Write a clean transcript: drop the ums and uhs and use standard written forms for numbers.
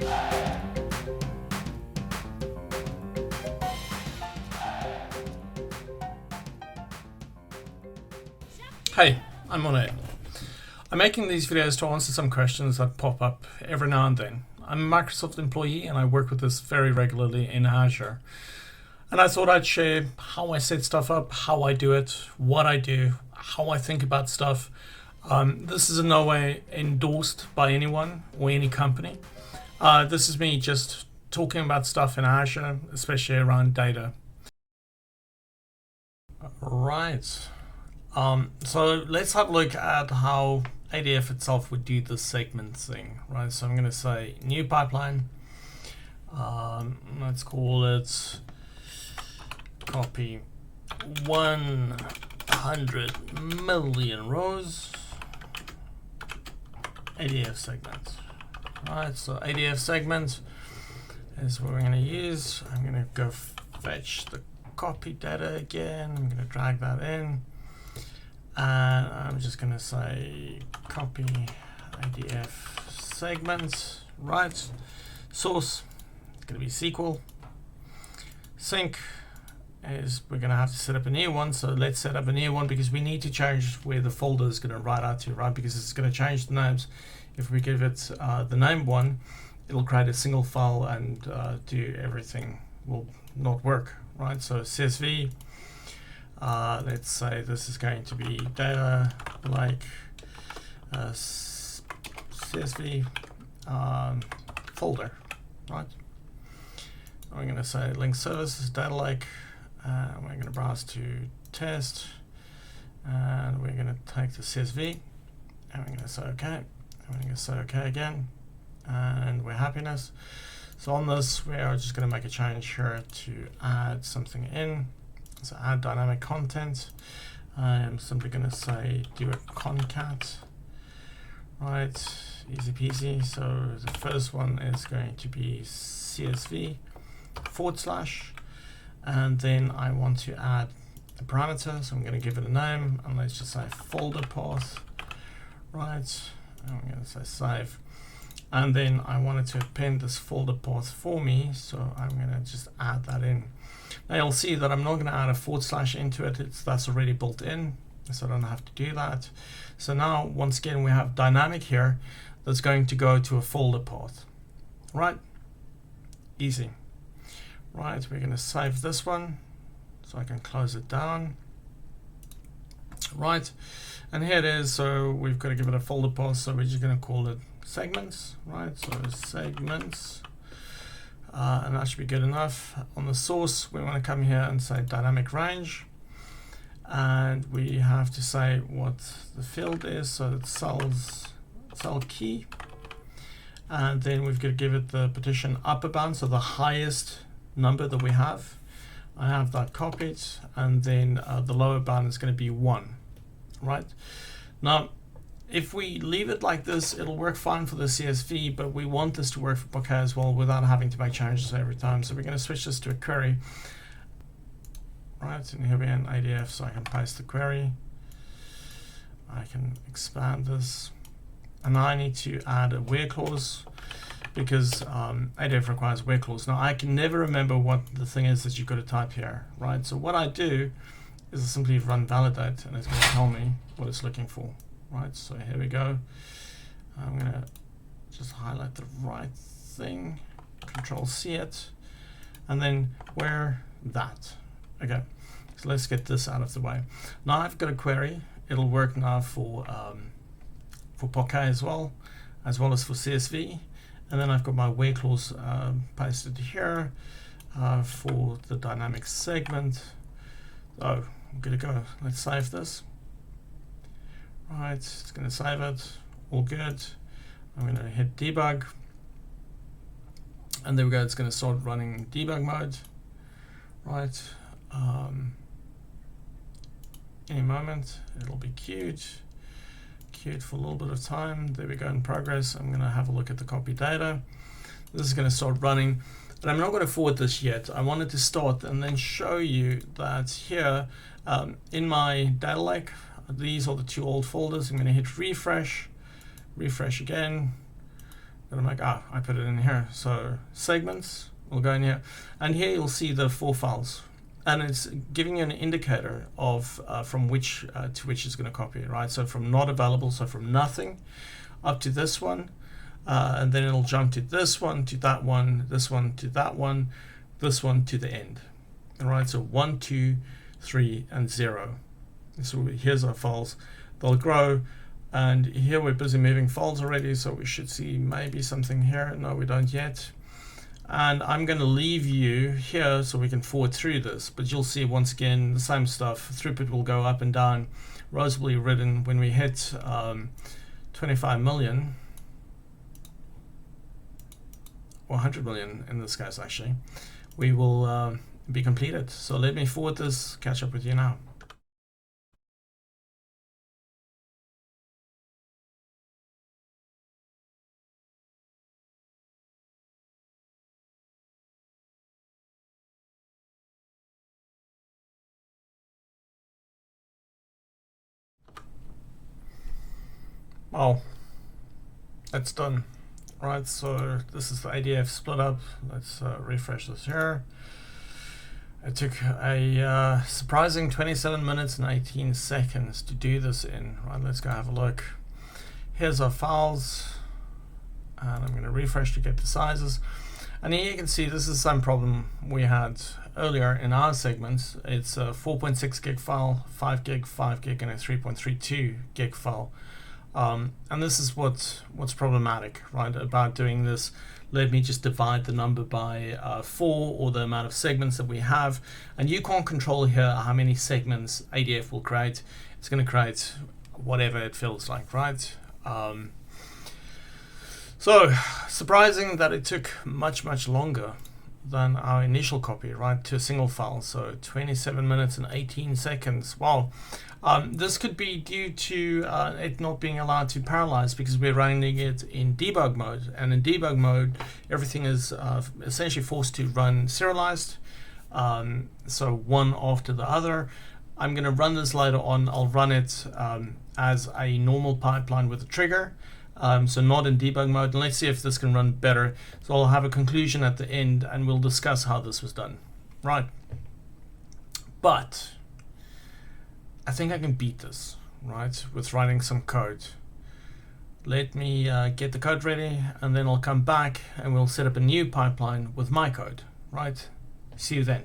Hey, I'm Monet. I'm making these videos to answer some questions that pop up every now and then. I'm a Microsoft employee and I work with this very regularly in Azure. And I thought I'd share how I set stuff up, how I do it, what I do, how I think about stuff. This is in no way endorsed by anyone or any company. This is me just talking about stuff in Azure, especially around data. Right. So let's have a look at how ADF itself would do the segment thing, right? So I'm going to say new pipeline. Let's call it copy 100 million rows ADF segment. Right, so ADF segment is what we're going to use. I'm going to go fetch the copy data again. I'm going to drag that in. And I'm just going to say copy ADF segments, right? Source, it's going to be SQL. Sync is we're going to have to set up a new one. So let's set up a new one because we need to change where the folder is going to write out to, right? Because it's going to change the names. If we give it the name one, it'll create a single file and do everything will not work, right? So CSV. Let's say this is going to be data like CSV folder, right? We're going to say link services data like, we're going to browse to test, and we're going to take the CSV, and we're going to say OK, and we're going to say OK again, and we're happiness. So on this, we are just going to make a change here to add something in. So add dynamic content. I am simply going to say do a concat, right? Easy peasy. So the first one is going to be CSV / and then I want to add a parameter. So I'm going to give it a name, and let's just say folder path, right? And I'm going to say save. And then I wanted to append this folder path for me, so I'm going to just add that in. Now you'll see that I'm not going to add a / into it. That's already built in, so I don't have to do that. So now, once again, we have dynamic here that's going to go to a folder path, right? Easy. Right, we're going to save this one, so I can close it down. Right, and here it is. So we've got to give it a folder path, so we're just going to call it segments, right? So segments. And that should be good enough. On the source, we want to come here and say dynamic range, and we have to say what the field is, so it's cell key, and then we've got to give it the partition upper bound, so the highest number that we have. I have that copied, and then the lower bound is going to be 1, right? Now if we leave it like this, it'll work fine for the CSV, but we want this to work for Bokeh as well without having to make changes every time. So we're going to switch this to a query. Right, and here we are in ADF, so I can paste the query. I can expand this. And now I need to add a where clause because ADF requires where clause. Now I can never remember what the thing is that you've got to type here, right? So what I do is I simply run validate, and it's going to tell me what it's looking for. Right, so here we go. I'm going to just highlight the right thing, Control C it, and then where that. Okay, so let's get this out of the way. Now I've got a query. It'll work now for Bokeh as well as for CSV. And then I've got my where clause pasted here for the dynamic segment. Oh, I'm going to go. Let's save this. Right, it's going to save it, all good. I'm going to hit debug, and there we go, it's going to start running debug mode, right? Any moment, it'll be queued for a little bit of time. There we go, in progress. I'm going to have a look at the copy data. This is going to start running, but I'm not going to forward this yet. I wanted to start and then show you that here in my data lake, these are the two old folders. I'm going to hit refresh again, gonna make, I put it in here. So segments, we'll go in here, and here you'll see the 4 files, and it's giving you an indicator of from which to which it's going to copy, right? So from not available, so from nothing up to this one, and then it'll jump to this one, to that one, this one to that one, this one to the end. All right, so 1, 2, 3, and 0. So here's our files. They'll grow, and here we're busy moving files already, so we should see maybe something here. No, we don't yet. And I'm going to leave you here so we can forward through this, but you'll see once again the same stuff. Throughput will go up and down. Rows will be written when we hit 25 million, or 100 million in this case actually, we will be completed. So let me forward this, catch up with you now. Oh, that's done. Right, so this is the ADF split up. Let's refresh this here. It took a surprising 27 minutes and 18 seconds to do this in. Right, let's go have a look. Here's our files, and I'm going to refresh to get the sizes. And here you can see this is the same problem we had earlier in our segments. It's a 4.6 gig file, 5 gig, 5 gig, and a 3.32 gig file. And this is what's problematic, right, about doing this. Let me just divide the number by 4, or the amount of segments that we have, and you can't control here how many segments ADF will create. It's going to create whatever it feels like, right? So surprising that it took much longer than our initial copy, right, to a single file. So 27 minutes and 18 seconds. Wow. This could be due to it not being allowed to parallelize, because we're running it in debug mode, and in debug mode everything is essentially forced to run serialized, so one after the other. I'm going to run this later on. I'll run it as a normal pipeline with a trigger, so not in debug mode, and let's see if this can run better. So I'll have a conclusion at the end, and we'll discuss how this was done, right? But I think I can beat this, right, with writing some code. Let me get the code ready, and then I'll come back and we'll set up a new pipeline with my code, right? See you then.